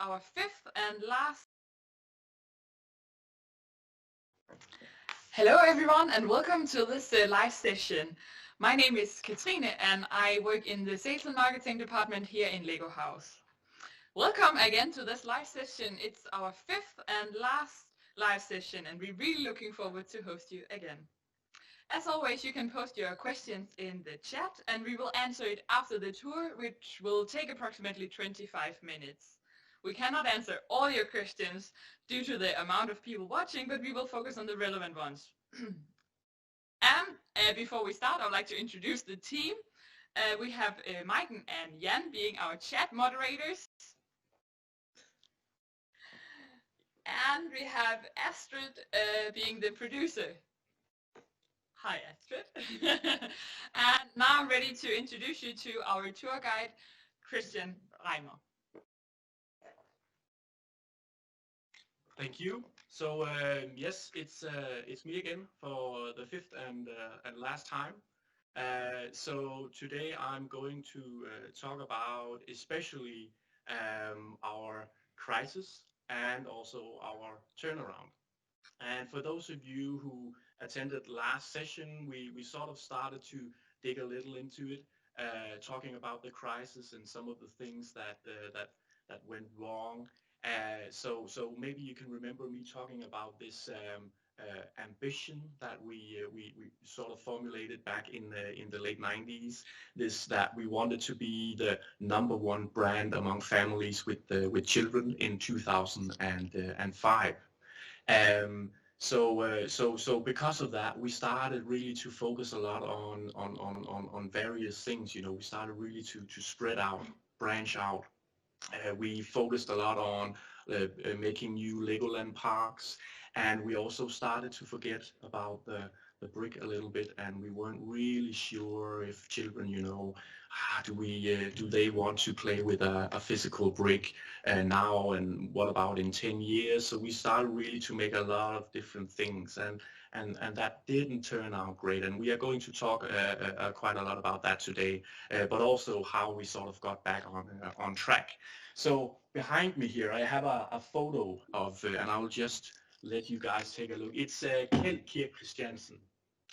our fifth and last. Hello everyone and welcome to this live session. My name is Katrine and I work in the sales and marketing department here in LEGO House. Welcome again to this live session. It's our fifth and last live session and we're really looking forward to host you again. As always, you can post your questions in the chat and we will answer it after the tour, which will take approximately 25 minutes. We cannot answer all your questions due to the amount of people watching, but we will focus on the relevant ones. And before we start, I would like to introduce the team. We have Maiken and Jan being our chat moderators. And we have Astrid being the producer. Hi Astrid. And now I'm ready to introduce you to our tour guide, Christian Reimer. Thank you. So yes, it's me again for the fifth and last time. So today I'm going to talk about especially our crisis and also our turnaround. And for those of you who attended last session, we sort of started to dig a little into it, talking about the crisis and some of the things that went wrong. So maybe you can remember me talking about this ambition that we sort of formulated back in the late 90s. This that we wanted to be the #1 brand among families with children in 2005. So because of that, we started really to focus a lot on various things. You know, we started really to spread out, branch out. We focused a lot on making new Legoland parks, and we also started to forget about the brick a little bit, and we weren't really sure if children, you know, do they want to play with a physical brick now, and what about in 10 years? So we started really to make a lot of different things, and that didn't turn out great, and we are going to talk quite a lot about that today, but also how we sort of got back on track. So behind me here I have a photo of, and I'll just let you guys take a look. It's Christiansen.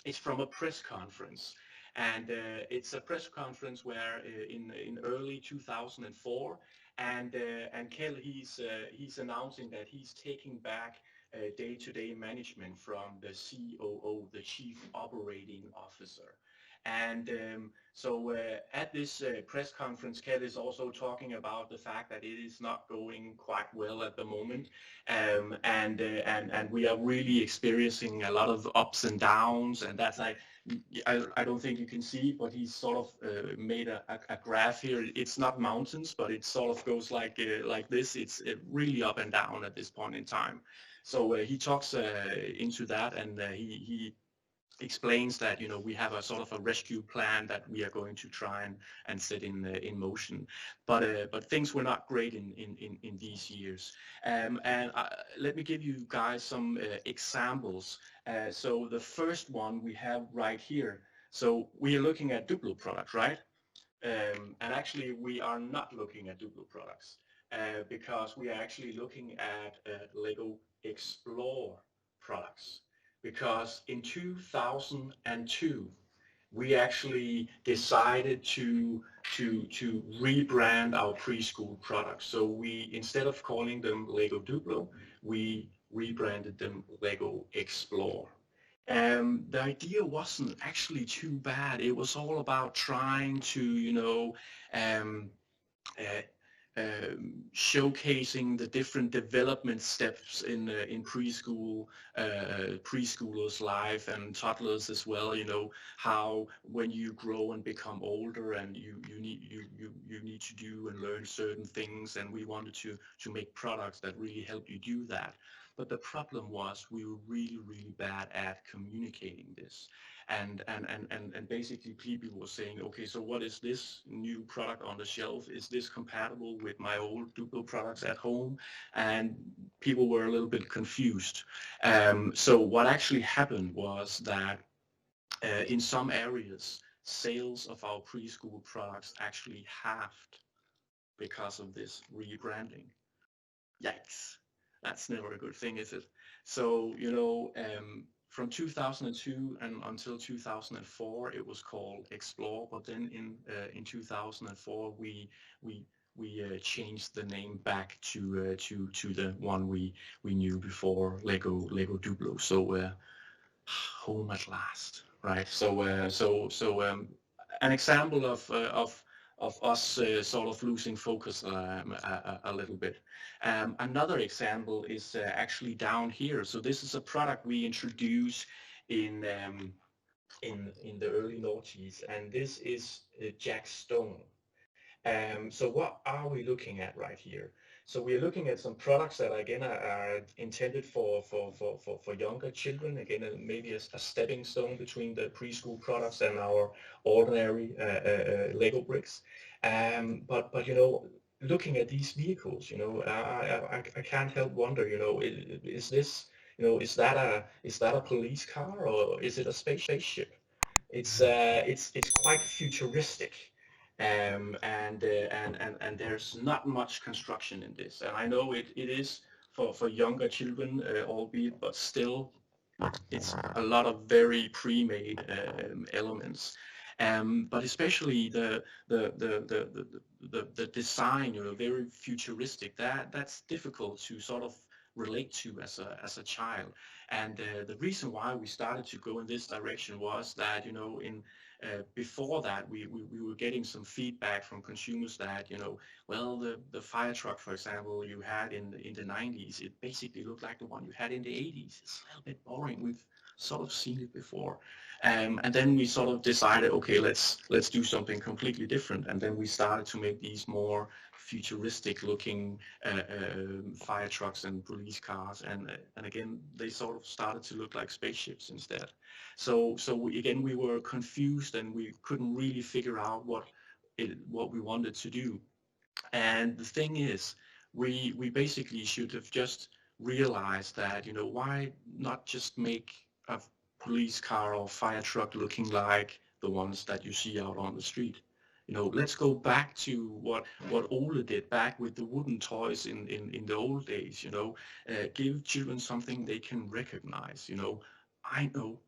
It's from a press conference, and it's a press conference where in early 2004, and Kjell, he's announcing that he's taking back day-to-day management from the COO, the Chief Operating Officer. And so at this press conference, Kjell is also talking about the fact that it is not going quite well at the moment, and we are really experiencing a lot of ups and downs, and that's like, I don't think you can see, but he's sort of made a graph here. It's not mountains, but it sort of goes like this. It's really up and down at this point in time. So he talks into that, and he explains that, you know, we have a sort of a rescue plan that we are going to try and set in motion, but things were not great in these years, and let me give you guys some examples. So the first one we have right here. So we are looking at Drupal products, right? And actually we are not looking at Drupal products because we are actually looking at Lego Explore products. Because in 2002, we actually decided to rebrand our preschool products. So we, instead of calling them Lego Duplo, we rebranded them Lego Explore. The idea wasn't actually too bad. It was all about trying to, you know, showcasing the different development steps in preschool, preschoolers' life and toddlers as well. You know, how when you grow and become older, and you need to do and learn certain things, and we wanted to make products that really help you do that. But the problem was we were really bad at communicating this. And basically people were saying, okay, so what is this new product on the shelf? Is this compatible with my old Drupal products at home? And people were a little bit confused. So what actually happened was that in some areas, sales of our preschool products actually halved because of this rebranding. Yikes, that's never a good thing, is it? So, you know, from 2002 and until 2004, it was called Explore. But then in 2004, we changed the name back to the one we knew before, Lego Duplo. So home at last, right? So an example of us sort of losing focus a little bit. Another example is actually down here. So this is a product we introduced in in the early noughties, and this is Jack Stone. So what are we looking at right here? So we're looking at some products that again are intended for younger children, again maybe a stepping stone between the preschool products and our ordinary Lego bricks. But you know, looking at these vehicles, you know, I can't help wonder, you know, is this, you know, is that a police car or is it a spaceship? It's quite futuristic, and there's not much construction in this. And I know it is for younger children, albeit, but still, it's a lot of very pre-made elements. But especially the design, you know, very futuristic. That's difficult to sort of relate to as a child. And the reason why we started to go in this direction was that, you know, in before that we were getting some feedback from consumers that, you know, well, the fire truck, for example, you had in the 90s, it basically looked like the one you had in the 80s. It's a little bit boring. We've sort of seen it before. And then we sort of decided, okay, let's do something completely different. And then we started to make these more futuristic looking fire trucks and police cars. And again, they sort of started to look like spaceships instead. So again, we were confused and we couldn't really figure out what we wanted to do. And the thing is, we basically should have just realized that, you know, why not just make a police car or fire truck looking like the ones that you see out on the street? You know, let's go back to what Ole did back with the wooden toys in the old days, you know, give children something they can recognize. You know, I know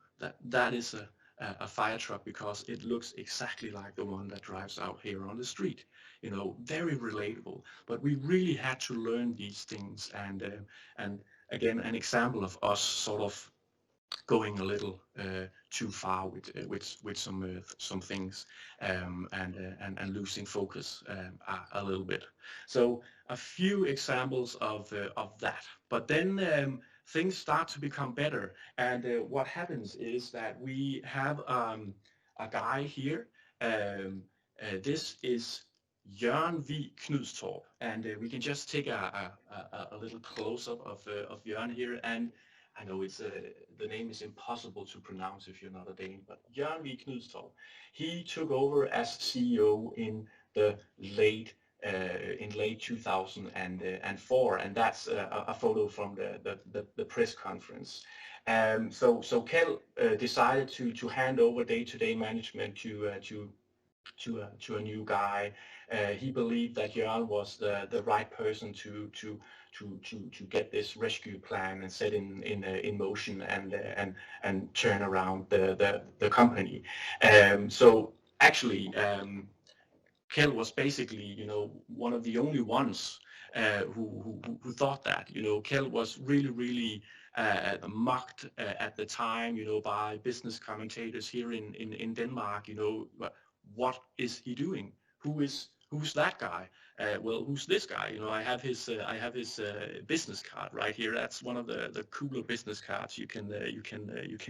that is a fire truck because it looks exactly like the one that drives out here on the street. You know, very relatable. But we really had to learn these things, and again, an example of us sort of going a little too far with some things, and losing focus a little bit. So a few examples of that. But then things start to become better, and what happens is that we have a guy here. This is Jørgen V. Knudstorp, and we can just take a little close-up of Jørgen here. And I know the name is impossible to pronounce if you're not a Dane, but Jørgen V. Knudstorp, he took over as CEO the late in late 2004, and that's a photo from the press conference. So Kjell decided to hand over day-to-day management to a new guy. He believed that Jørgen was the right person to get this rescue plan and set in motion and turn around the company. So actually, Kjell was basically, you know, one of the only ones who thought that. You know, Kjell was really mocked at the time, you know, by business commentators here in Denmark. You know, what is he doing? Who's that guy? Well, who's this guy? You know, I have his business card right here. That's one of the cooler business cards you can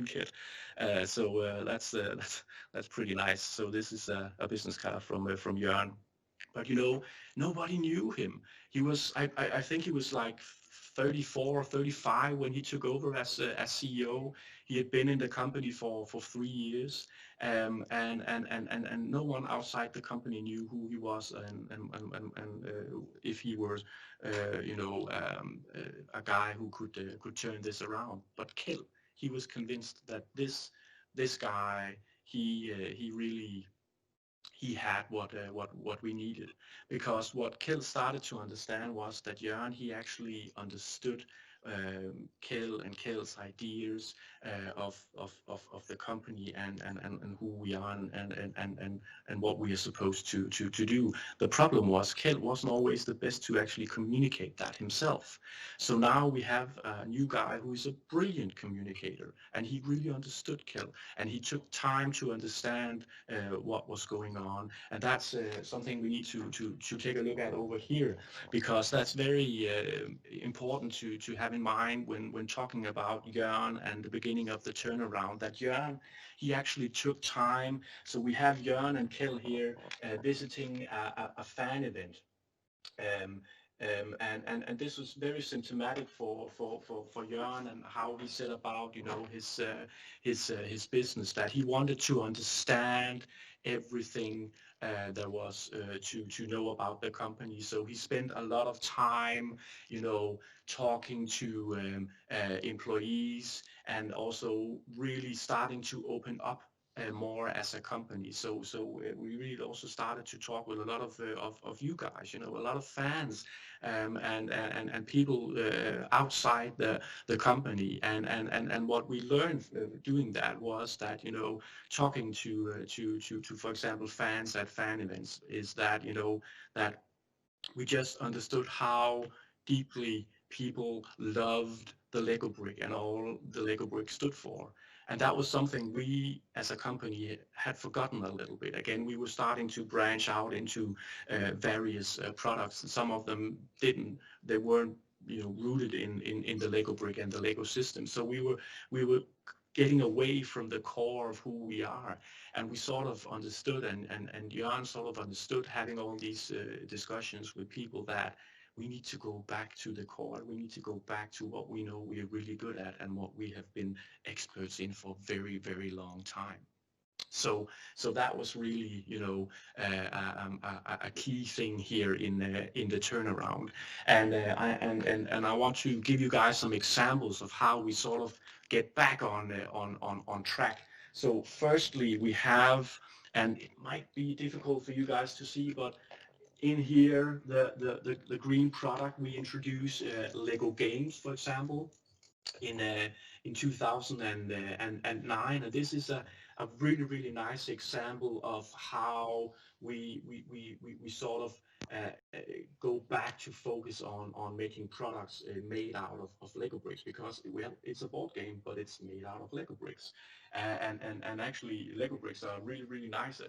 get. So that's pretty nice. So this is a business card from Jørgen. But you know, nobody knew him. He was, I think he was like 34 or 35 when he took over as CEO. He had been in the company for 3 years, and no one outside the company knew who he was, and if he was, you know, a guy who could turn this around. But Kjell, he was convinced that this guy, he really he had what we needed, because what Kjell started to understand was that Jørgen, he actually understood Kjell and Kjell's ideas of the company and who we are and what we are supposed to do. The problem was Kjell wasn't always the best to actually communicate that himself. So now we have a new guy who is a brilliant communicator, and he really understood Kjell, and he took time to understand what was going on. And that's something we need to take a look at over here, because that's very important to have in mind when talking about Jørgen and the beginning of the turnaround, that Jørgen, he actually took time. So we have Jørgen and Kjell here visiting a fan event. Um, and this was very symptomatic for Jørgen and how he set about, you know, his business, that he wanted to understand everything there was to know about the company. So he spent a lot of time, you know, talking to employees, and also really starting to open up more as a company. So we really also started to talk with a lot of you guys, you know, a lot of fans, and people outside the company. And what we learned doing that was that, you know, talking to for example fans at fan events, is that, you know, that we just understood how deeply people loved the Lego brick and all the Lego brick stood for. And that was something we as a company had forgotten a little bit. Again, we were starting to branch out into various products. Some of them didn't, they weren't, you know, rooted in the Lego brick and the Lego system. So we were getting away from the core of who we are. And we sort of understood, and Jan sort of understood, having all these discussions with people, that we need to go back to the core. We need to go back to what we know we are really good at and what we have been experts in for a very, very long time. So that was really, you know, a key thing here in the turnaround. And I want to give you guys some examples of how we sort of get back on track. So firstly, we have, and it might be difficult for you guys to see, but in here, the green product, we introduce Lego games, for example, in in 2009, and this is a really, really nice example of how we sort of go back to focus on making products made out of Lego bricks, because, well, it's a board game, but it's made out of Lego bricks. And actually Lego bricks are really, really nice,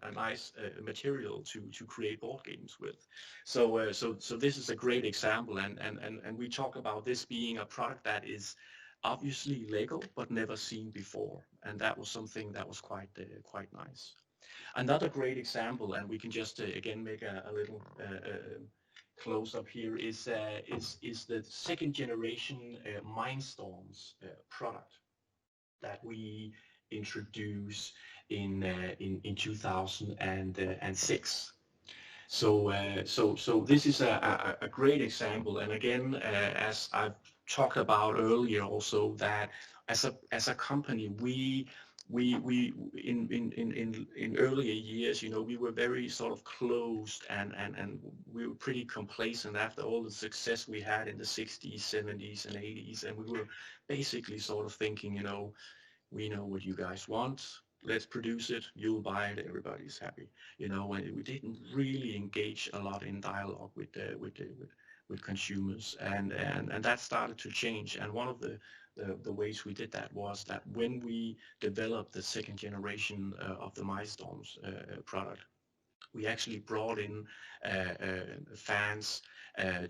a nice material to create board games with. So this is a great example, and we talk about this being a product that is obviously Lego but never seen before, and that was something that was quite nice. Another great example, and we can just again make a little close up here, is the second generation Mindstorms product that we introduced in 2006. So this is a great example, and again, as I've talked about earlier, also that as a company, we in earlier years, you know, we were very sort of closed, and we were pretty complacent after all the success we had in the 60s, 70s, and 80s, and we were basically sort of thinking, you know, we know what you guys want. Let's produce it. You'll buy it. Everybody's happy. You know, and we didn't really engage a lot in dialogue with consumers, and that started to change. And one of the ways we did that was that when we developed the second generation of the Mindstorms product, we actually brought in fans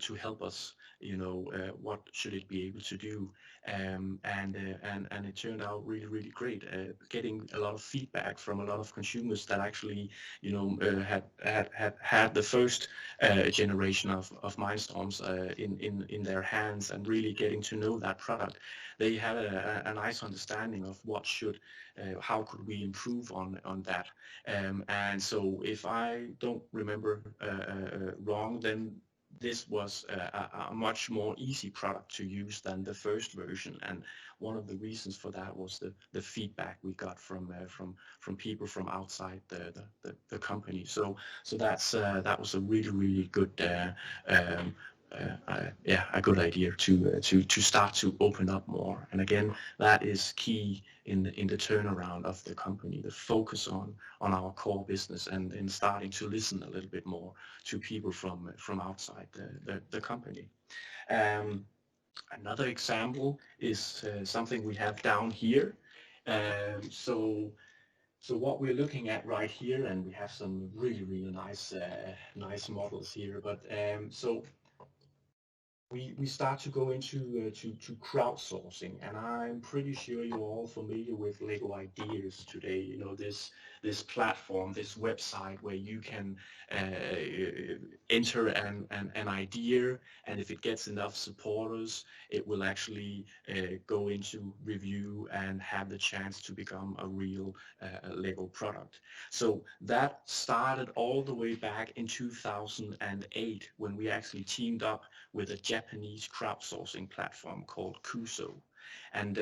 to help us, you know, what should it be able to do, and it turned out really, really great, getting a lot of feedback from a lot of consumers that actually, you know, had the first generation of Mindstorms in their hands, and really getting to know that product. They had a nice understanding of what should, how could we improve on that. And so if I don't remember wrong, then this was a much more easy product to use than the first version, and one of the reasons for that was the feedback we got from people from outside the company. So that was a really good yeah, a good idea to start to open up more. And again, that is key in the turnaround of the company, the focus on our core business and in starting to listen a little bit more to people from outside the company. Um, Another example is something we have down here. So what we're looking at right here, and we have some really nice models here. But so we start to go into to crowdsourcing, and I'm pretty sure you're all familiar with Lego Ideas today. You know, this platform, this website where you can enter an idea, and if it gets enough supporters, it will actually go into review and have the chance to become a real Lego product. So that started all the way back in 2008 when we actually teamed up with a Japanese crowdsourcing platform called Kuso, and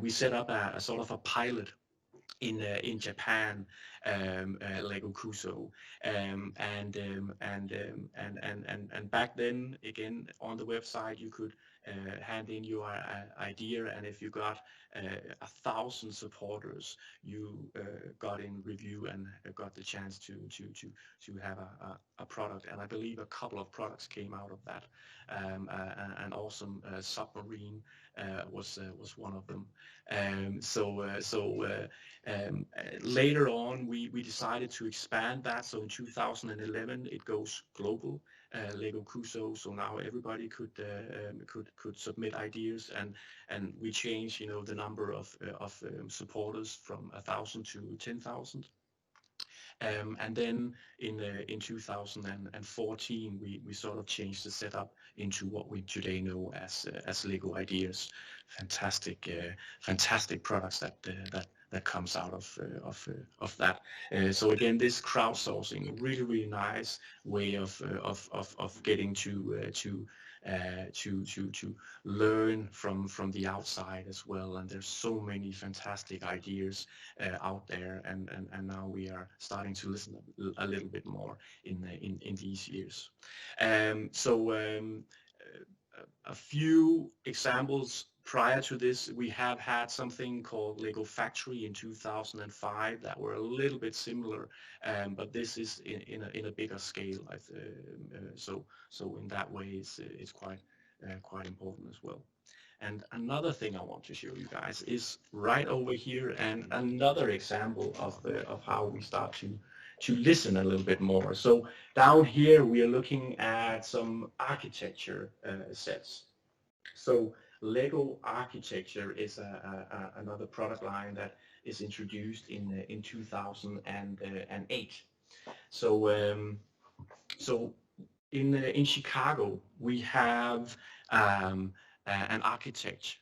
we set up a sort of a pilot in Japan, Lego Kuso, and back then, again, on the website you could hand in your idea, and if you got 1,000 supporters, you got in review and got the chance to have a product. And I believe a couple of products came out of that. An awesome submarine was one of them. Later on, we decided to expand that. So in 2011, it goes global, Lego Kuso. So now everybody could submit ideas, and we changed, you know, the number of supporters from 1,000 to 10,000. And then in 2014, we sort of changed the setup into what we today know as Lego Ideas. Fantastic products that comes out of that. So again, this crowdsourcing, really nice way of getting to learn from the outside as well. And there's so many fantastic ideas out there, and now we are starting to listen a little bit more in these years. A few examples prior to this, we have had something called Lego Factory in 2005 that were a little bit similar, but this is in a bigger scale. So in that way, it's quite important as well. And another thing I want to show you guys is right over here, and another example of how we start to listen a little bit more. So down here we are looking at some architecture sets. So Lego Architecture is another product line that is introduced in 2008. So in Chicago we have an architect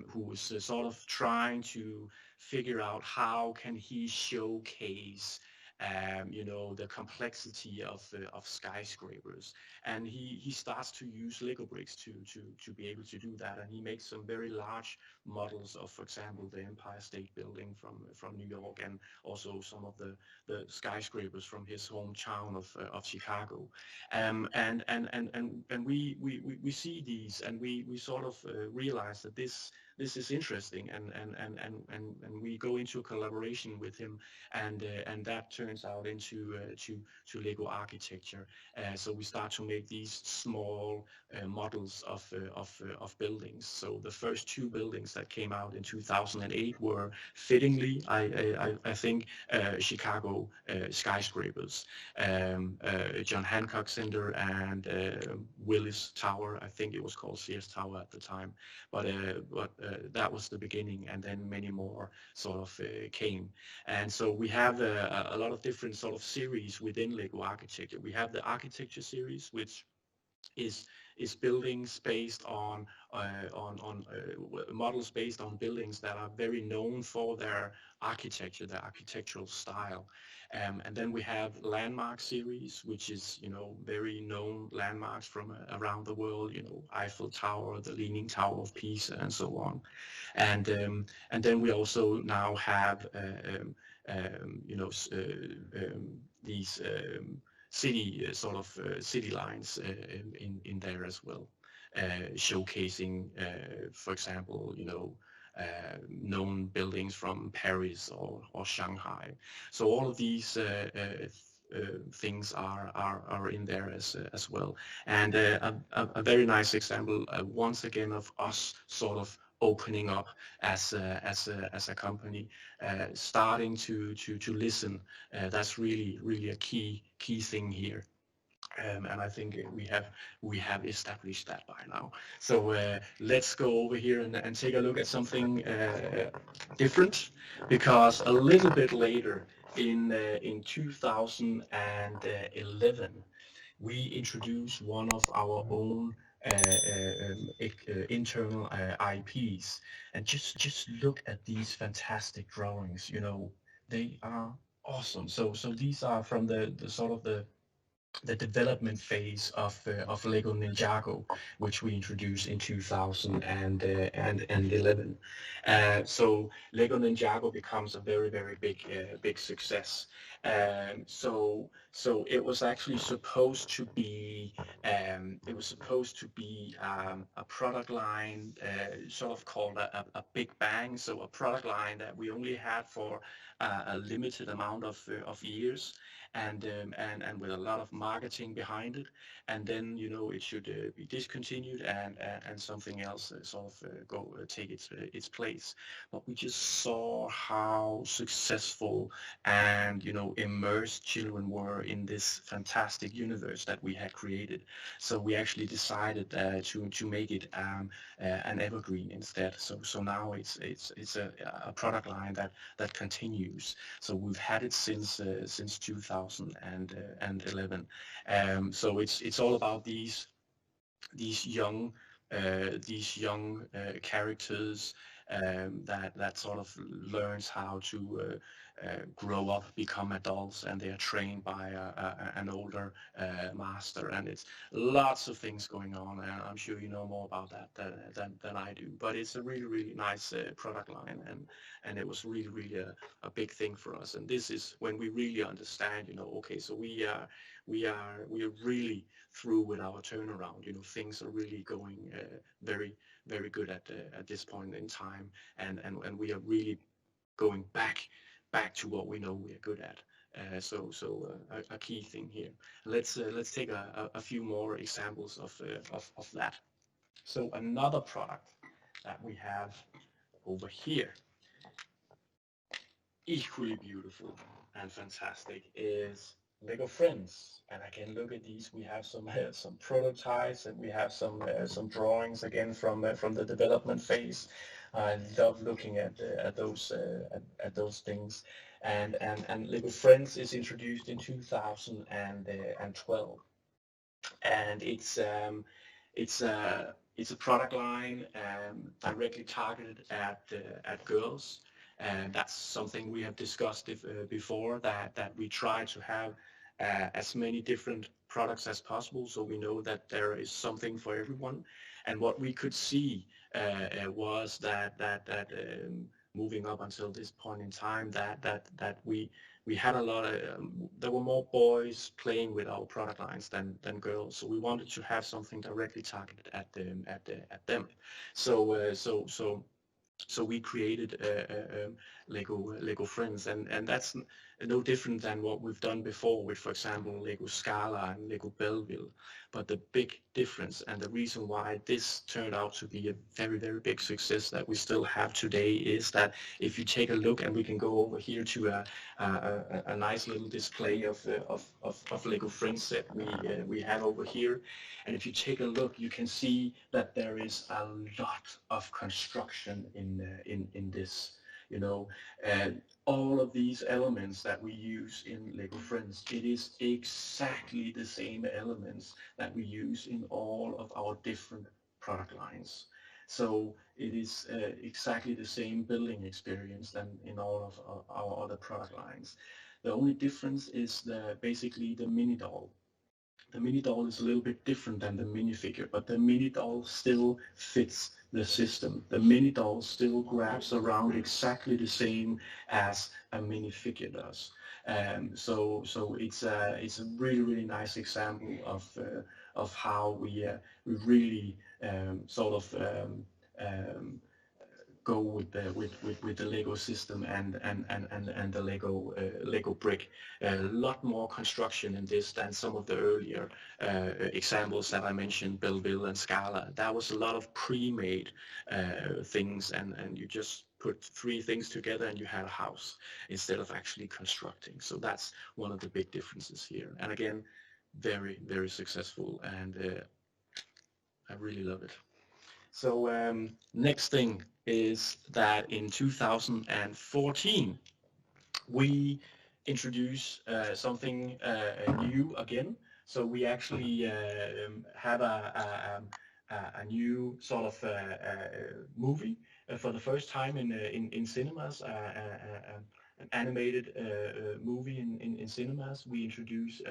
who is sort of trying to figure out how can he showcase you know, the complexity of skyscrapers, and he starts to use Lego bricks to be able to do that, and he makes some very large models of, for example, the Empire State Building from New York, and also some of the skyscrapers from his hometown of Chicago. And we see these, and we sort of realize that this is interesting, and we go into a collaboration with him, and that turns out into to Lego Architecture. So we start to make these small models of buildings. So the first two buildings that came out in 2008 were fittingly, I think, Chicago skyscrapers, John Hancock Center and Willis Tower. I think it was called Sears Tower at the time, but that was the beginning, and then many more sort of came. And so we have a lot of different sort of series within Lego Architecture. We have the Architecture series, which is buildings based on models based on buildings that are very known for their architecture, their architectural style. And then we have landmark series, which is, very known landmarks from around the world, Eiffel Tower, the Leaning Tower of Pisa, and so on. And then we also now have, these city city lines in there as well, showcasing, for example, known buildings from Paris or Shanghai. So all of these things are in there as well. And a very nice example, once again, of us sort of opening up as a company, starting to listen. That's really a key thing here. And I think we have established that by now. So let's go over here and take a look at something different, because a little bit later in 2011 we introduced one of our own internal IPs, and just look at these fantastic drawings. They are awesome. So these are from the sort of the development phase of Lego Ninjago, which we introduced in 2011. So Lego Ninjago becomes a very big success. So it was actually supposed to be a product line, sort of called a big bang. So a product line that we only had for a limited amount of years, and with a lot of marketing behind it, and then it should be discontinued, and something else sort of take its place. But we just saw how successful and immersed children were in this fantastic universe that we had created. So we actually decided to make it an evergreen instead. So now it's a product line that continues. So we've had it since 2011. So it's all about these young characters that sort of learns how to grow up, become adults, and they are trained by an older master, and it's lots of things going on, and I'm sure you know more about that than I do. But it's a really nice product line, and it was really a big thing for us. And this is when we really understand, okay, so we are really through with our turnaround. Things are really going very good at this point in time, and we are really going back to what we know we are good at. So a key thing here. Let's take a few more examples of that. So another product that we have over here, equally beautiful and fantastic, is Lego Friends. And again, look at these. We have some prototypes, and we have some drawings again from the development phase. I love looking at those things. And Lego Friends is introduced in 2012, and it's a product line directly targeted at girls. And that's something we have discussed before, that we try to have as many different products as possible, so we know that there is something for everyone. And what we could see was that moving up until this point in time, that we had a lot of there were more boys playing with our product lines than girls. So we wanted to have something directly targeted at them. So we created Lego Friends, and that's no different than what we've done before with, for example, Lego Scala and Lego Belleville. But the big difference, and the reason why this turned out to be a very big success that we still have today, is that if you take a look, and we can go over here to a nice little display of Lego Friends that we have over here. And if you take a look, you can see that there is a lot of construction in this you know, and all of these elements that we use in Lego Friends, it is exactly the same elements that we use in all of our different product lines. So it is exactly the same building experience than in all of our other product lines. The only difference is basically the mini doll. The mini doll is a little bit different than the minifigure, but the mini doll still fits the system. The mini doll still grabs around exactly the same as a minifigure does. So it's a really nice example of how we really sort of go with the Lego system and the Lego brick. A lot more construction in this than some of the earlier examples that I mentioned, Belleville and Scala. That was a lot of pre-made things, and you just put three things together and you had a house instead of actually constructing. So that's one of the big differences here. And again, very successful, and I really love it. So next thing is that in 2014 we introduce something new again. So we actually have a new sort of movie for the first time in cinemas. An animated movie in cinemas. We introduced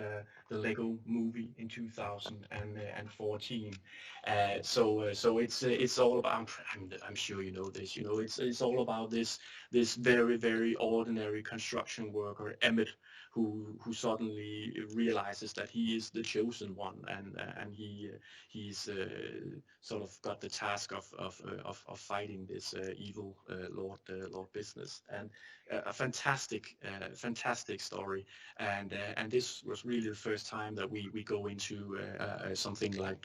the Lego movie in 2014. So it's all about. I'm sure you know this. You know, it's all about this very ordinary construction worker, Emmett, who suddenly realizes that he is the chosen one, and he's sort of got the task of fighting this evil Lord Business. And a fantastic story, and this was really the first time that we go into something like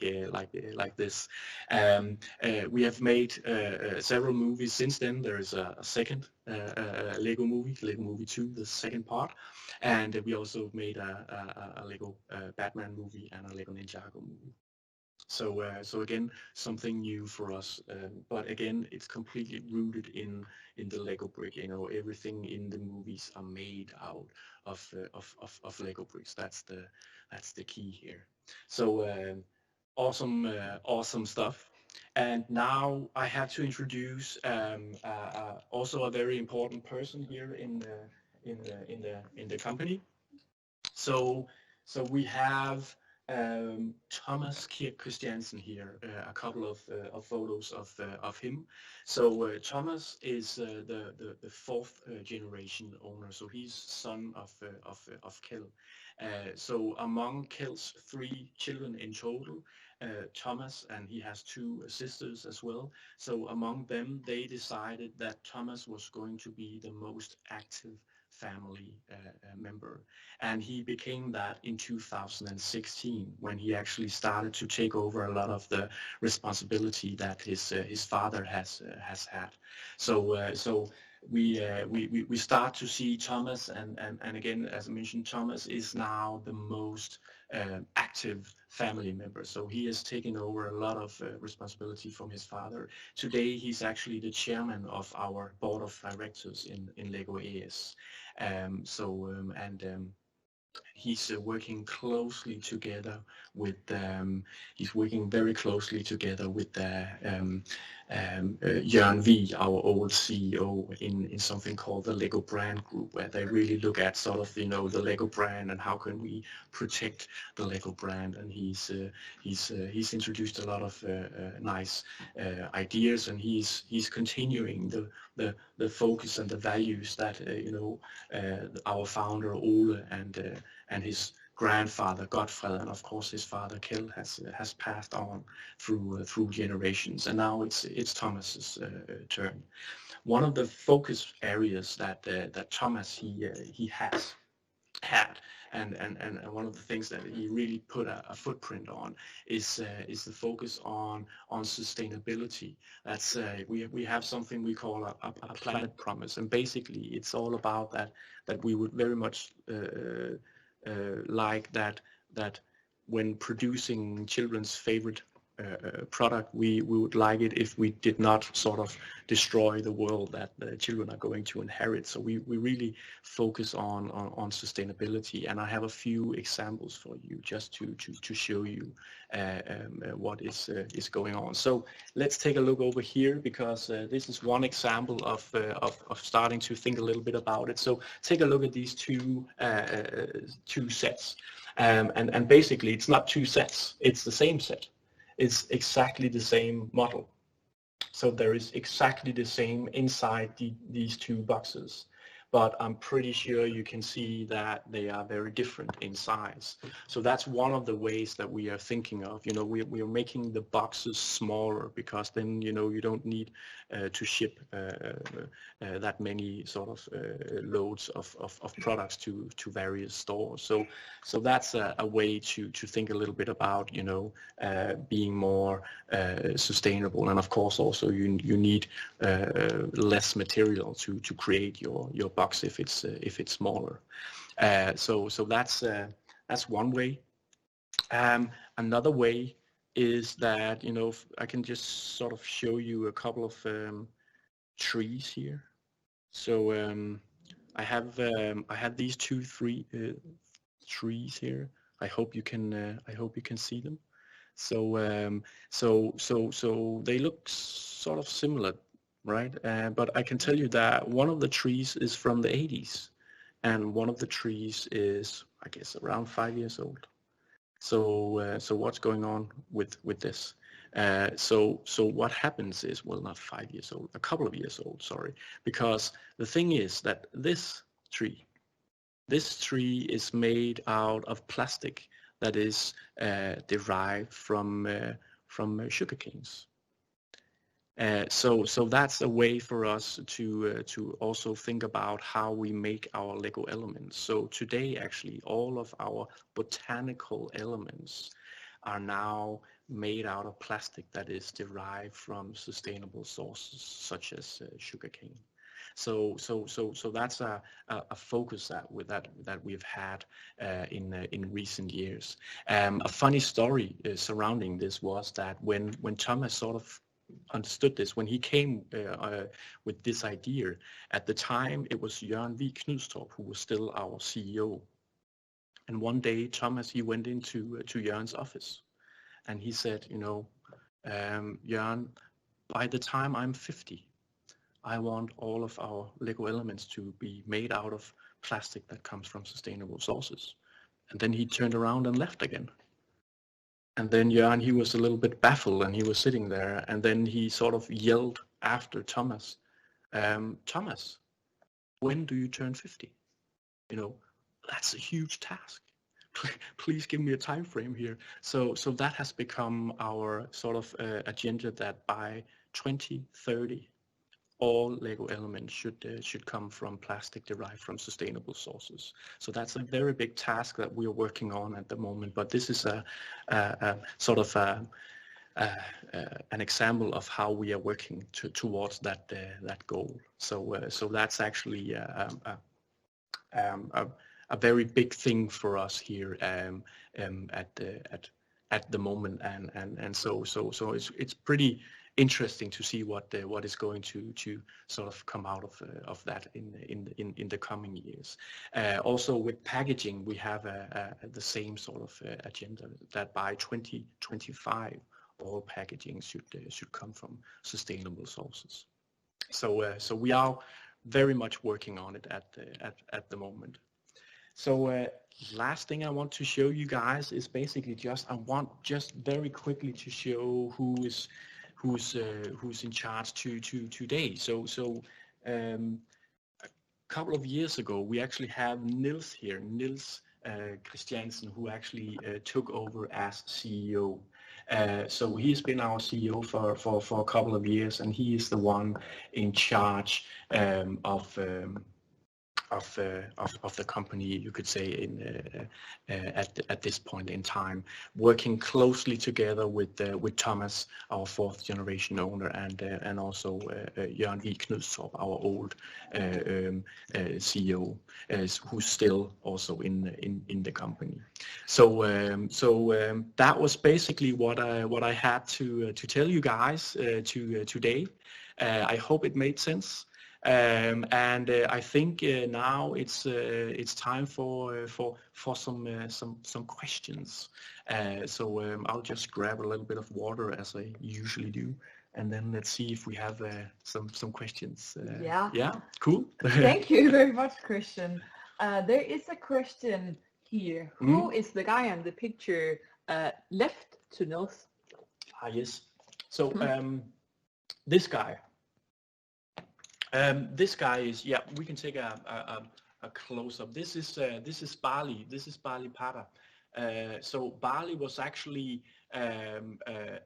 this. We have made several movies since then. There is a second Lego movie, Lego Movie 2, the second part, and we also made a Lego Batman movie and a Lego Ninjago movie. So again, something new for us, but again, it's completely rooted in the Lego brick. You know, everything in the movies are made out of Lego bricks. That's the key here. So awesome stuff. And now I have to introduce also a very important person here in the company. So we have Thomas Christiansen here, a couple of photos of him. So Thomas is the fourth generation owner. So he's son of Kjell. So among Kjell's three children in total, Thomas, and he has two sisters as well. So among them, they decided that Thomas was going to be the most active family member, and he became that in 2016 when he actually started to take over a lot of the responsibility that his father has had. So we start to see Thomas, and again, as I mentioned, Thomas is now the most active family member. So he has taken over a lot of responsibility from his father. Today he's actually the chairman of our board of directors in Lego AS. He's working closely together with he's working very closely together with Jørgen V, our old CEO, in something called the Lego Brand Group, where they really look at sort of, you know, the Lego brand and how can we protect the Lego brand. And he's introduced a lot of nice ideas, and he's continuing the focus and the values that our founder Ole and his grandfather Godfred, and of course his father Kjell has passed on through generations, and now it's Thomas's turn. One of the focus areas that Thomas he has had, and one of the things that he really put a footprint on is the focus on sustainability. That's we have something we call a planet promise, and basically it's all about that we would very much like that when producing children's favorite product. We would like it if we did not sort of destroy the world that the children are going to inherit. So we really focus on sustainability, and I have a few examples for you just to show you what is going on. So let's take a look over here, because this is one example of starting to think a little bit about it. So take a look at these two sets, and basically it's not two sets, it's the same set. It's exactly the same model. So there is exactly the same inside these two boxes, but I'm pretty sure you can see that they are very different in size. So that's one of the ways that we are thinking of. You know, we are making the boxes smaller, because then, you know, you don't need to ship that many sort of loads of products to various stores. So that's a way to think a little bit about, you know, being more sustainable. And of course also you need less material to create your box if it's smaller. So that's one way. Another way is that, you know, I can just sort of show you a couple of trees here. So I have these three trees here. I hope you can see them. So so they look sort of similar, right? But I can tell you that one of the trees is from the 80s, and one of the trees is, I guess, around 5 years old. So so what's going on with this? So what happens is, well, not 5 years old, a couple of years old, sorry, because the thing is that this tree is made out of plastic that is derived from sugar canes. So that's a way for us to also think about how we make our Lego elements. So today, actually, all of our botanical elements are now made out of plastic that is derived from sustainable sources, such as sugarcane. So that's a focus that we've had in recent years. A funny story surrounding this was that when Thomas sort of understood this, when he came with this idea, at the time it was Jørgen Vig Knudstorp who was still our CEO. And one day Thomas, he went into Jørgen's office, and he said, you know, Jørgen, by the time I'm 50, I want all of our Lego elements to be made out of plastic that comes from sustainable sources. And then he turned around and left again. And then Jørgen, he was a little bit baffled, and he was sitting there, and then he sort of yelled after Thomas, Thomas, when do you turn 50? You know, that's a huge task. Please give me a time frame here. So that has become our sort of agenda, that by 2030, all Lego elements should come from plastic derived from sustainable sources. So that's a very big task that we are working on at the moment. But this is a sort of an example of how we are working towards that goal. So that's actually a very big thing for us here at the moment, and so it's pretty interesting to see what is going to sort of come out of that in the coming years. Also with packaging, we have the same sort of agenda, that by 2025 all packaging should come from sustainable sources. So we are very much working on it at the moment. So last thing I want to show you guys is basically I want very quickly to show who's in charge today. So a couple of years ago, we actually have Niels here, Niels Christiansen, who actually took over as CEO. So he's been our CEO for a couple of years, and he is the one in charge of of the company, you could say, at this point in time, working closely together with Thomas, our fourth generation owner, and also Jørgen V. Knudstorp, our old CEO, who's still also in the company. So that was basically what I had to tell you guys today. I hope it made sense. I think now it's time for some questions. I'll just grab a little bit of water as I usually do, and then let's see if we have some questions. Yeah, cool. Thank you very much, Christian. There is a question here. Who is the guy on the picture left to Niels? Yes. So this guy. This guy is, yeah, we can take a close-up. This is Bali. This is Bali Pata. So Bali was actually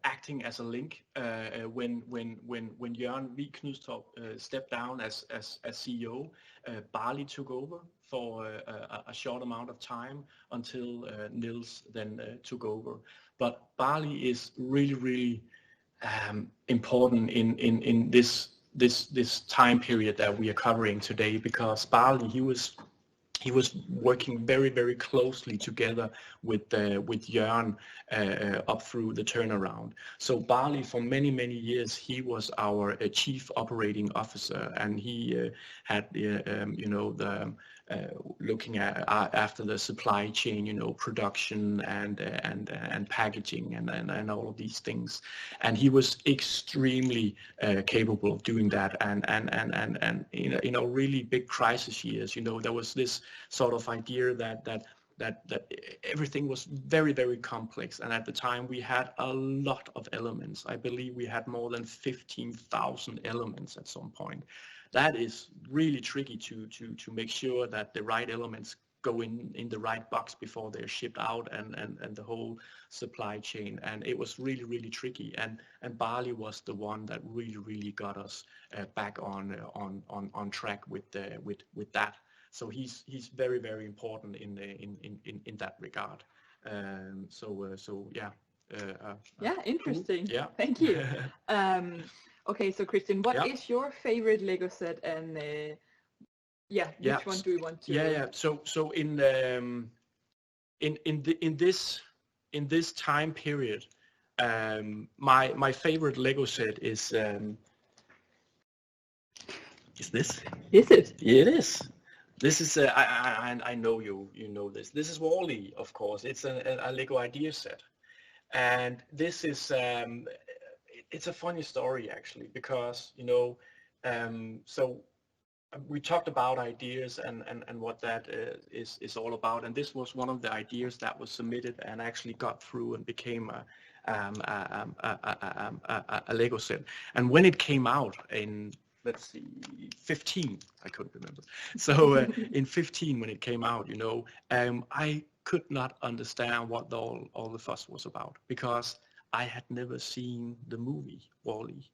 acting as a link when Jørgen V. Knudstorp stepped down as CEO. Bali took over for a short amount of time until Niels then took over. But Bali is really important in this time period that we are covering today, because Bali, he was working very closely together with Jørgen up through the turnaround. So Bali, for many years, he was our chief operating officer, and he had looking after the supply chain, production and packaging and all of these things. And he was extremely capable of doing that. And in a really big crisis years, there was this sort of idea that everything was very complex, and at the time we had a lot of elements. I believe we had more than 15,000 elements at some point. That is really tricky to make sure that the right elements go in the right box before they're shipped out, and the whole supply chain. And it was really tricky, and Bali was the one that really got us back on track with that. So he's very important in that regard. Yeah. Yeah, interesting. Cool. Yeah. Thank you. Okay, so Christian, what is your favorite Lego set, and which one do you want to? Yeah. So in this time period, my favorite Lego set is this. Is it? It is. This is I know you know this. This is WALL-E, of course. It's a Lego idea set, and this is it's a funny story actually, because so we talked about ideas and what that is all about, and this was one of the ideas that was submitted and actually got through and became a Lego set. And when it came out in, let's see, 15, I couldn't remember. So in 15, when it came out, I could not understand what all the fuss was about, because I had never seen the movie WALL-E.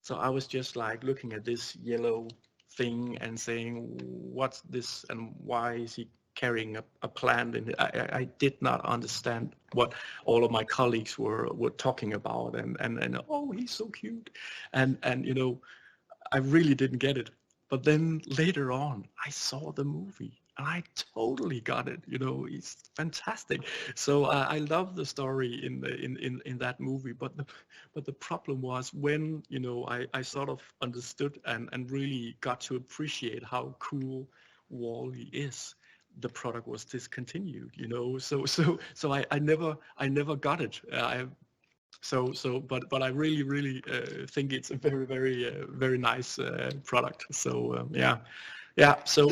So I was just like looking at this yellow thing and saying, what's this, and why is he carrying a plant? And I did not understand what all of my colleagues were talking about, and oh, he's so cute, and I really didn't get it. But then later on, I saw the movie and I totally got it. It's fantastic. So I love the story in that movie. But the problem was when I sort of understood and really got to appreciate how cool WALL-E is, the product was discontinued. So I never got it. But I really think it's a very nice product. So yeah. So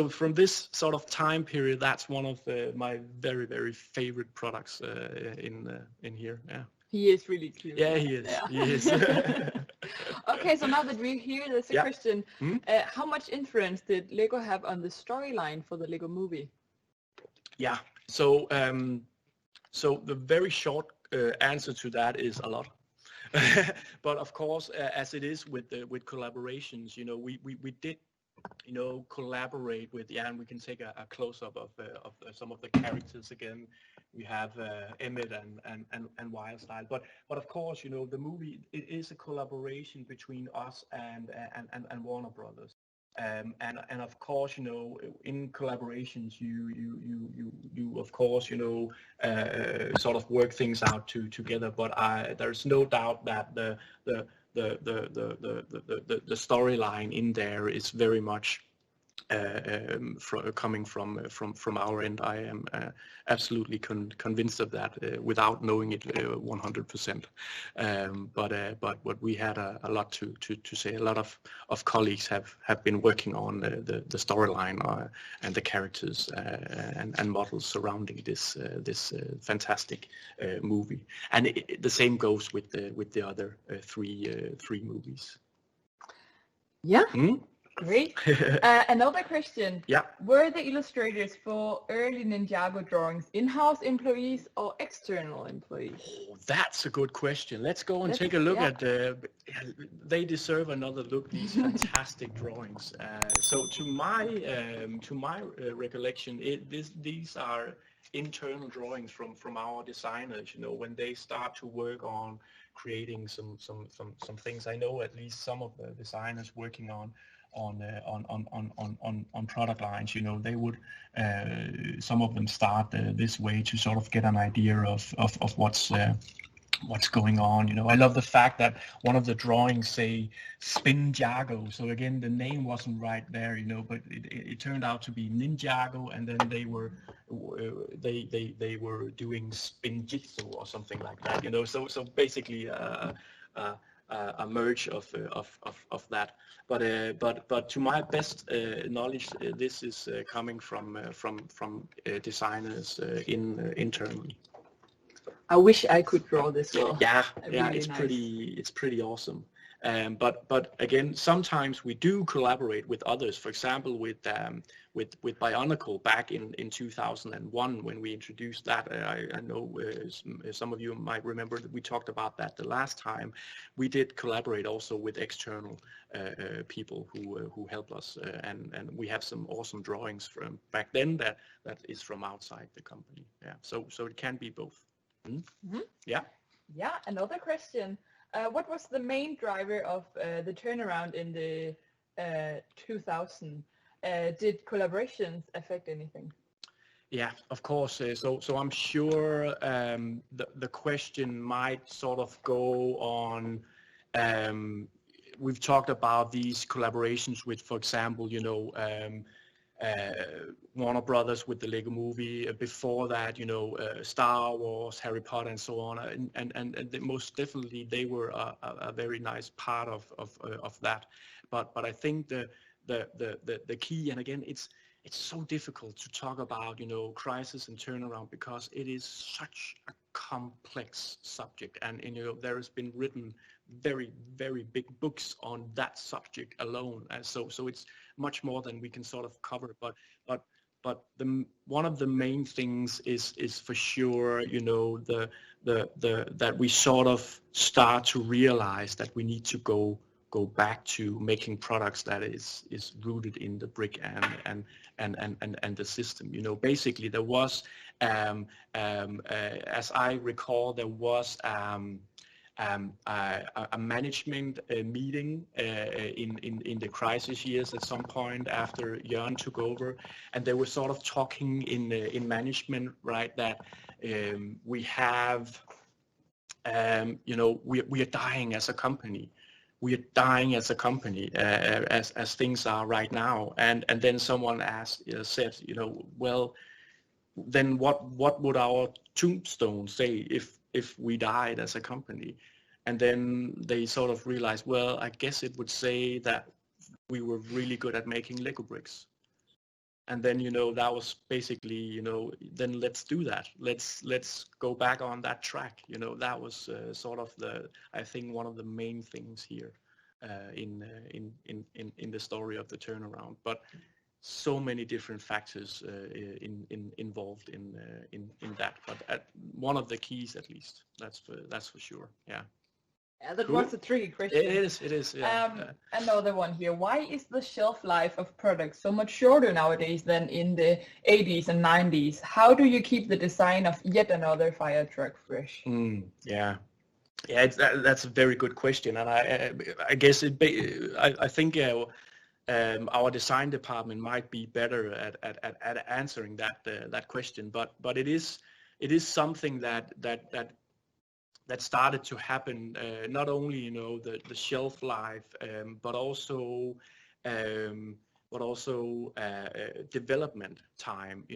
from this sort of time period, that's one of my very favorite products in here. Yeah. He is really cute. Yeah, he is. Yeah. He is. Okay, so now that we're here, there's a question. How much influence did Lego have on the storyline for the Lego movie? Yeah. So the very short answer to that is a lot. But of course, as it is with collaborations, we did collaborate with, and we can take a close-up of some of the characters again. We have Emmett and Wildstyle, but of course, the movie, it is a collaboration between us and Warner Brothers. And of course, in collaborations, you of course, sort of work things out together. But there's no doubt that the storyline in there is very much coming from our end. I am absolutely convinced of that without knowing it 100%. But we had a lot to say. A lot of colleagues have been working on the storyline and the characters and models surrounding this fantastic movie. And the same goes with the other three movies. Yeah. Great. Another question. Yeah. Were the illustrators for early Ninjago drawings in-house employees or external employees? Oh, that's a good question. Let's go and take a look at they deserve another look, these fantastic drawings. So to my recollection, these are internal drawings from our designers, when they start to work on creating some things. I know at least some of the designers working on product lines, they would some of them start this way to sort of get an idea of what's going on. I love the fact that one of the drawings say Spinjago. So again, the name wasn't right there, but it turned out to be Ninjago, and then they were doing Spinjitsu or something like that. So basically a merge of that. But to my best knowledge, this is coming from designers internally. I wish I could draw this well. Yeah, really it's nice. It's pretty awesome. But again, sometimes we do collaborate with others. For example, with Bionicle back in 2001 when we introduced that. I know some of you might remember that we talked about that the last time. We did collaborate also with external people who help us, and we have some awesome drawings from back then that is from outside the company. Yeah, so it can be both. Mm-hmm. Yeah. Yeah. Another question. What was the main driver of the turnaround in the 2000? Did collaborations affect anything? Yeah, of course. So I'm sure the question might sort of go on. We've talked about these collaborations with, for example, Warner Brothers with the Lego Movie. Before that, Star Wars, Harry Potter, and so on. And most definitely they were a very nice part of that. But I think the key, and again, it's so difficult to talk about, crisis and turnaround, because it is such a complex subject, and there has been written very, very big books on that subject alone, and so it's much more than we can sort of cover. But one of the main things is for sure, that we sort of start to realize that we need to go back to making products that is rooted in the brick and the system. Basically there was as I recall, there was a management meeting in the crisis years at some point after Jørn took over, and they were sort of talking in management, right, that we have we are dying as a company. We are dying as a company as things are right now, and then someone said, well, then what would our tombstone say if we died as a company? And then they sort of realized, well, I guess it would say that we were really good at making Lego bricks. And then, that was basically, then let's do that. Let's go back on that track. That was sort of I think one of the main things here in the story of the turnaround. But so many different factors involved in that. But one of the keys, at least, that's for sure. Yeah. Yeah, that Cool. was a tricky question. It is. Yeah. Another one here. Why is the shelf life of products so much shorter nowadays than in the 80s and 90s? How do you keep the design of yet another fire truck fresh? Yeah. Yeah, that's a very good question, and I guess I think our design department might be better at answering that question, but it is something that started to happen, not only the shelf life, but also development time.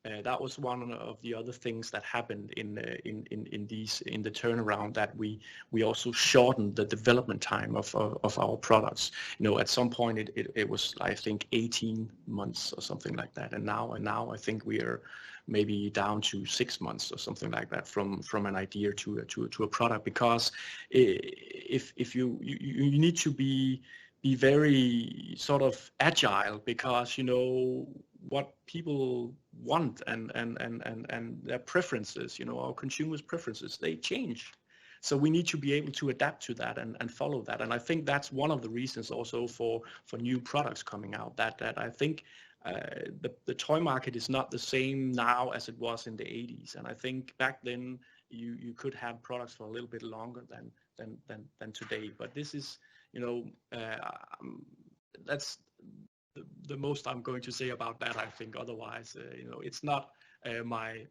That was one of the other things that happened in the turnaround, that we also shortened the development time of our products. At some point it was, I think, 18 months or something like that, and now I think we are maybe down to 6 months or something like that from an idea to a product, because if you need to be very sort of agile, because what people want and their preferences, our consumers' preferences, they change. So we need to be able to adapt to that and follow that. And I think that's one of the reasons also for new products coming out, that I think the toy market is not the same now as it was in the 80s. And I think back then you could have products for a little bit longer than today. But this is, that's the most I'm going to say about that, I think. Otherwise, it's not my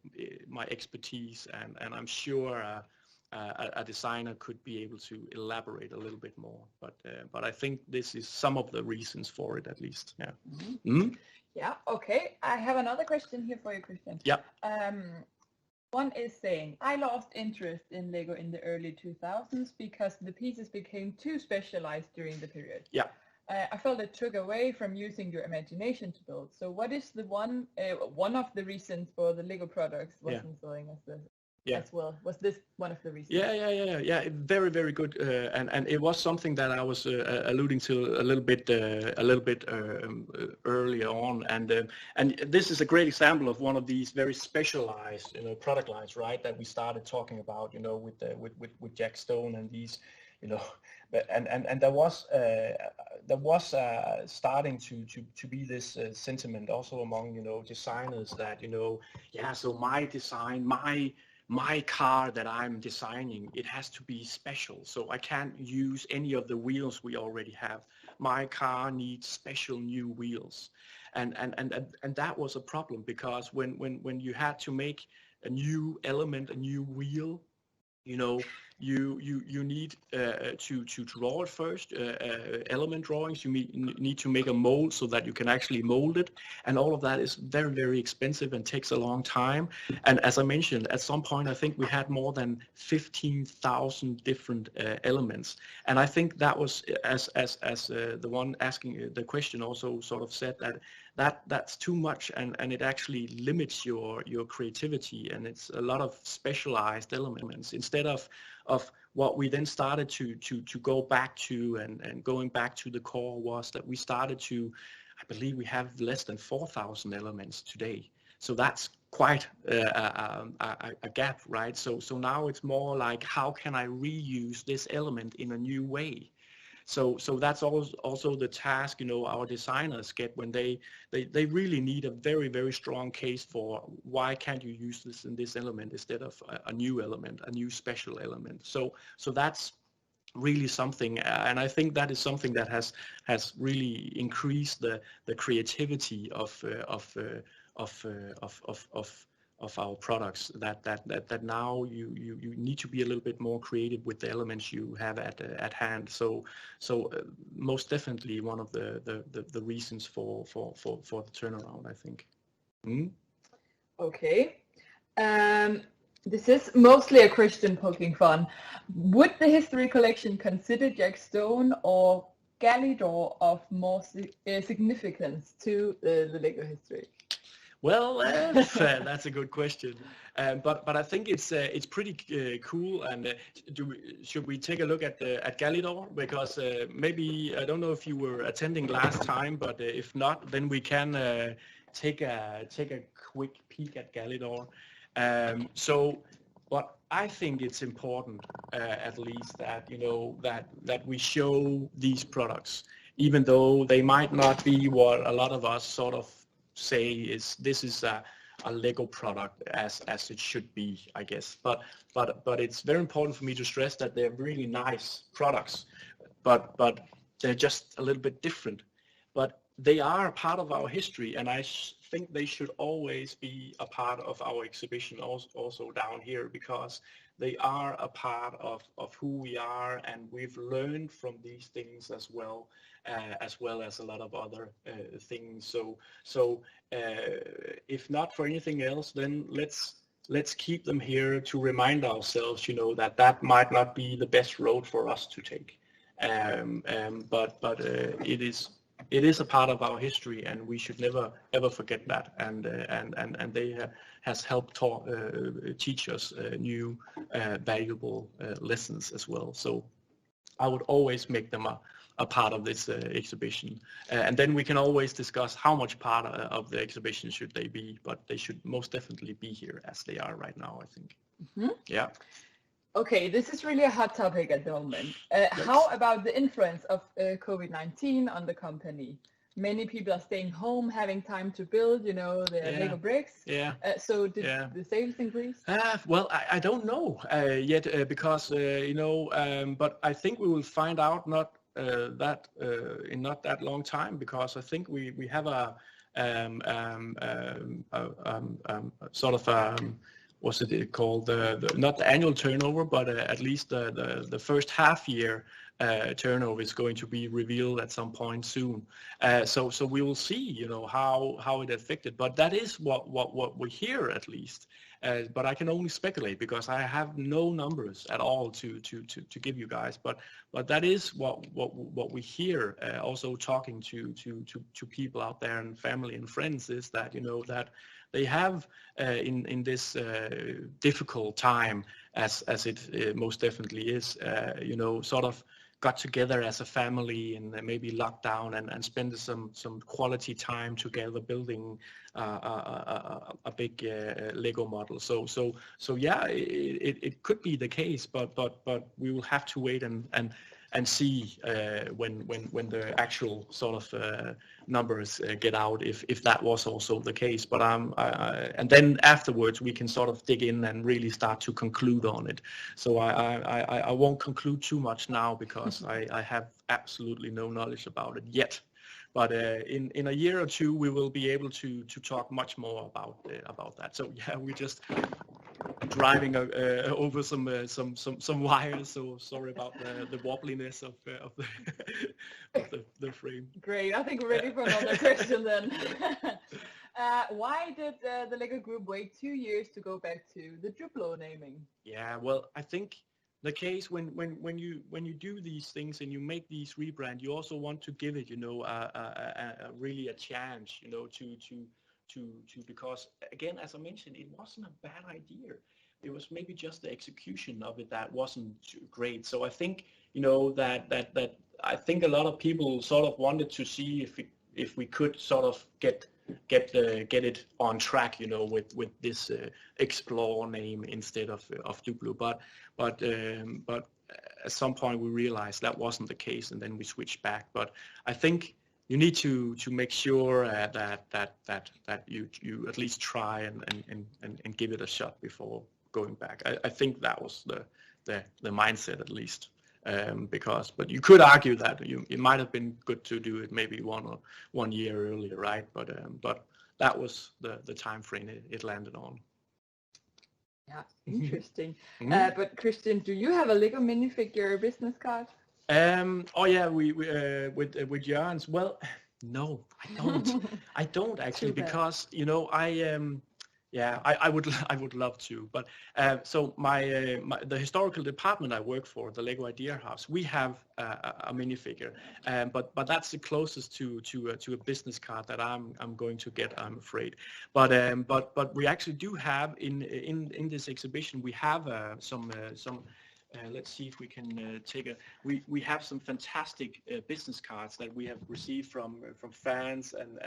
expertise, and I'm sure a designer could be able to elaborate a little bit more. But I think this is some of the reasons for it, at least. Yeah. Mm-hmm. Yeah. Okay. I have another question here for you, Christian. Yeah. One is saying, I lost interest in Lego in the early 2000s because the pieces became too specialized during the period. Yeah. I felt it took away from using your imagination to build. So what is the one of the reasons for the Lego products wasn't selling as well? Was this one of the reasons? Yeah. Very, very good. And it was something that I was alluding to a little bit earlier on. And this is a great example of one of these very specialized product lines, right? That we started talking about, with Jack Stone and these, and there was starting to be this sentiment also among designers that so my design, my car that I'm designing, it has to be special. So I can't use any of the wheels we already have. My car needs special new wheels, and that was a problem, because when you had to make a new element, a new wheel, you need to draw it first, element drawings. You need to make a mold so that you can actually mold it, and all of that is very, very expensive and takes a long time. And as I mentioned, at some point I think we had more than 15,000 different elements, and I think that was, as the one asking the question also sort of said, that's too much, and it actually limits your creativity, and it's a lot of specialized elements instead of what we then started to go back to, and going back to the core was that we started to, I believe we have less than 4,000 elements today. So that's quite a gap, right? So now it's more like, how can I reuse this element in a new way? So that's also the task, our designers get when they really need a very, very strong case for why can't you use this in this element instead of a new element, a new special element. So that's really something, and I think that is something that has really increased the creativity of our products, that now you need to be a little bit more creative with the elements you have at hand. So most definitely one of the reasons for the turnaround, I think. Okay. This is mostly a Christian poking fun. Would the history collection consider Jack Stone or Galidor of more significance to the Lego history? Well, that's a good question, but I think it's pretty cool. And should we take a look at Galidor? Because maybe, I don't know if you were attending last time, but if not, then we can take a quick peek at Galidor. So what I think it's important, at least that that we show these products, even though they might not be what a lot of us sort of say is this is a Lego product as it should be, I guess. But it's very important for me to stress that they're really nice products, but they're just a little bit different. But they are a part of our history, and I think they should always be a part of our exhibition also down here, because they are a part of who we are, and we've learned from these things as well as a lot of other things. So if not for anything else, then let's keep them here to remind ourselves, that might not be the best road for us to take. But it is a part of our history, and we should never ever forget that. And they has helped teach us new valuable lessons as well. So I would always make them a part of this exhibition, and then we can always discuss how much part of the exhibition should they be, but they should most definitely be here as they are right now, I think. Mm-hmm. Yeah. Okay, this is really a hot topic at the moment. How about the influence of COVID-19 on the company? Many people are staying home, having time to build, the Lego bricks. Yeah. So did the sales increase? Well, I don't know yet, because but I think we will find out not in not that long time, because I think we have a sort of what's it called? Not the annual turnover, but at least the first half year turnover is going to be revealed at some point soon. So we will see, how it affected. But that is what we hear, at least. But I can only speculate, because I have no numbers at all to give you guys. But that is what we hear. Also talking to people out there, and family and friends, is that that they have in this difficult time, as it most definitely is, sort of got together as a family, and maybe locked down and spend some quality time together building a big Lego model. So yeah, it could be the case, but we will have to wait and see when the actual sort of numbers get out, if that was also the case. But and then afterwards we can sort of dig in and really start to conclude on it. So I won't conclude too much now, because I have absolutely no knowledge about it yet. But in a year or two we will be able to talk much more about that. So yeah, we just driving over some wires, so sorry about the wobbliness of the frame. Great, I think we're ready for another question then. Why did the Lego group wait 2 years to go back to the Drupal naming? Yeah, well, I think the case when you do these things and you make these rebrand, you also want to give it, really a chance, to because, again, as I mentioned, it wasn't a bad idea. It was maybe just the execution of it that wasn't great. So I think, that I think a lot of people sort of wanted to see if we could sort of get it on track, with this Explore name instead of Duplo. But at some point we realized that wasn't the case, and then we switched back. But I think you need to make sure that you at least try and give it a shot before going back. I think that was the mindset, at least. But you could argue that it might have been good to do it maybe 1 year earlier, right? But that was the time frame it landed on. Yeah, interesting. But Christian, do you have a Lego minifigure business card? Oh yeah, we with Jørgens. Well, no, I don't. I don't actually, because I would love to, but so the historical department I work for, the Lego Idea House, we have a minifigure, but that's the closest to a business card that I'm going to get, I'm afraid. But we actually do have in this exhibition, we have some. Let's see if we can we have some fantastic business cards that we have received from fans and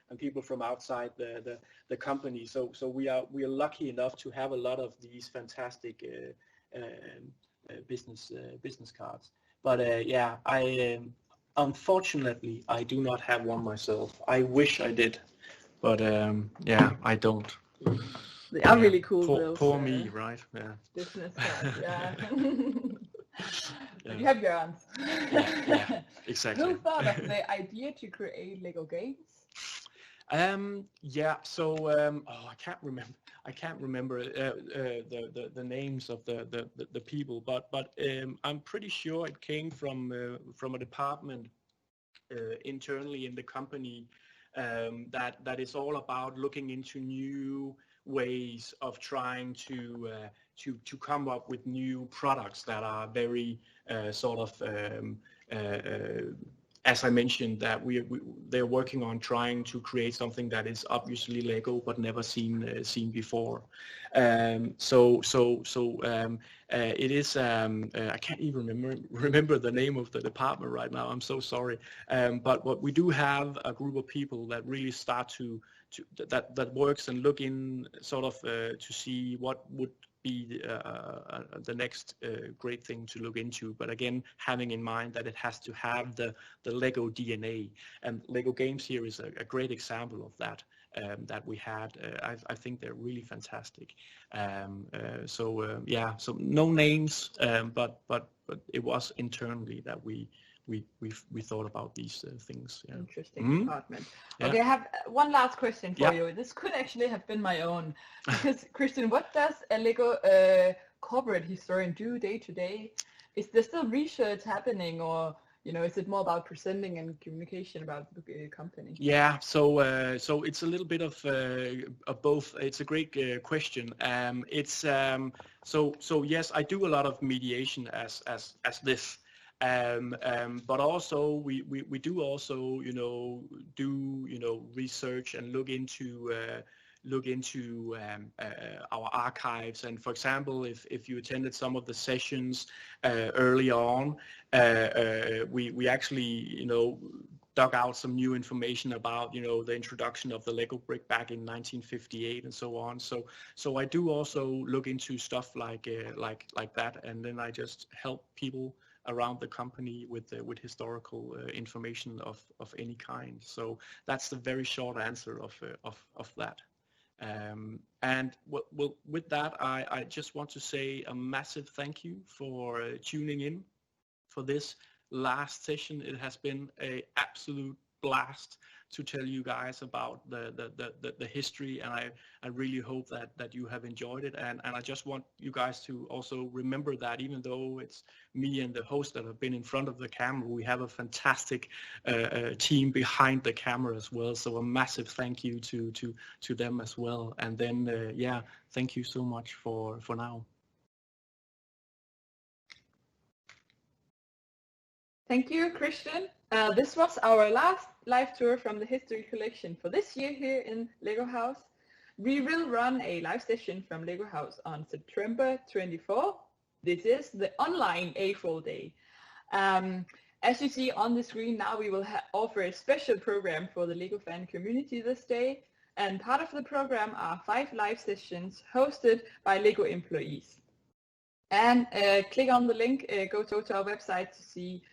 and people from outside the company. So we are lucky enough to have a lot of these fantastic business cards. But yeah, unfortunately I do not have one myself. I wish I did, but yeah, I don't. They are really cool. Poor me, right? Yeah. Business cards, yeah. Yeah. You have your arms. Yeah, exactly. Who thought of the idea to create Lego games? Yeah. So I can't remember the names of the people, but I'm pretty sure it came from a department internally in the company that is all about looking into new ways of trying to come up with new products that are very sort of as I mentioned, that they're working on trying to create something that is obviously Lego but never seen before. It is. I can't even remember the name of the department right now. I'm so sorry. But what we do have a group of people that really start that works and look in sort of to see what would be the next great thing to look into, but again having in mind that it has to have the Lego DNA, and Lego games here is a great example of that that we had. I think they're really fantastic. Yeah, so no names, but it was internally that we thought about these things. Yeah. Interesting department. Yeah. Okay, I have one last question for you. This could actually have been my own, because Christian, what does a Lego corporate historian do day to day? Is there still research happening, or is it more about presenting and communication about the company? Yeah, so it's a little bit of both. It's a great question. It's so yes, I do a lot of mediation as this. But also we do also do research and look into our archives. And for example, if you attended some of the sessions early on, we actually dug out some new information about the introduction of the Lego brick back in 1958 and so on. So I do also look into stuff like that, and then I just help people around the company with historical information of any kind. So that's the very short answer of that. And with that, I just want to say a massive thank you for tuning in for this last session. It has been an absolute blast to tell you guys about the history, and I really hope that you have enjoyed it, and I just want you guys to also remember that even though it's me and the host that have been in front of the camera, we have a fantastic team behind the camera as well. So a massive thank you to them as well. And then yeah, thank you so much for now. Thank you, Christian. This was our last live tour from the History Collection for this year here in Lego House. We will run a live session from Lego House on September 24. This is the online AFOL day. As you see on the screen now, we will offer a special program for the Lego fan community this day. And part of the program are 5 live sessions hosted by Lego employees. And click on the link, go to our website to see